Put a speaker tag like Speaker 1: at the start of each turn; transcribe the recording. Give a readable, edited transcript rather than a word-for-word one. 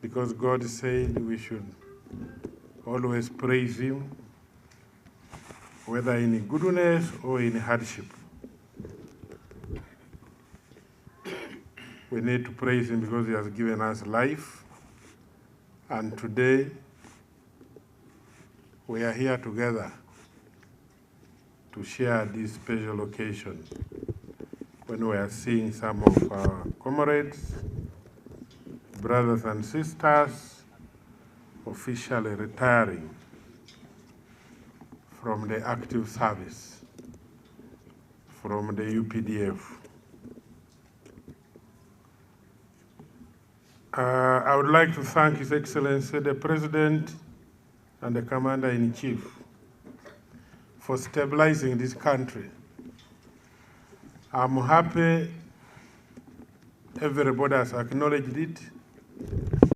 Speaker 1: because God said we should always praise Him, whether in goodness or in hardship. We need to praise Him because He has given us life. And today, we are here together to share this special occasion when we are seeing some of our comrades, brothers and sisters, officially retiring from the active service, from the UPDF. I would like to thank His Excellency, the President and the Commander-in-Chief for stabilizing this country. I'm happy everybody has acknowledged it,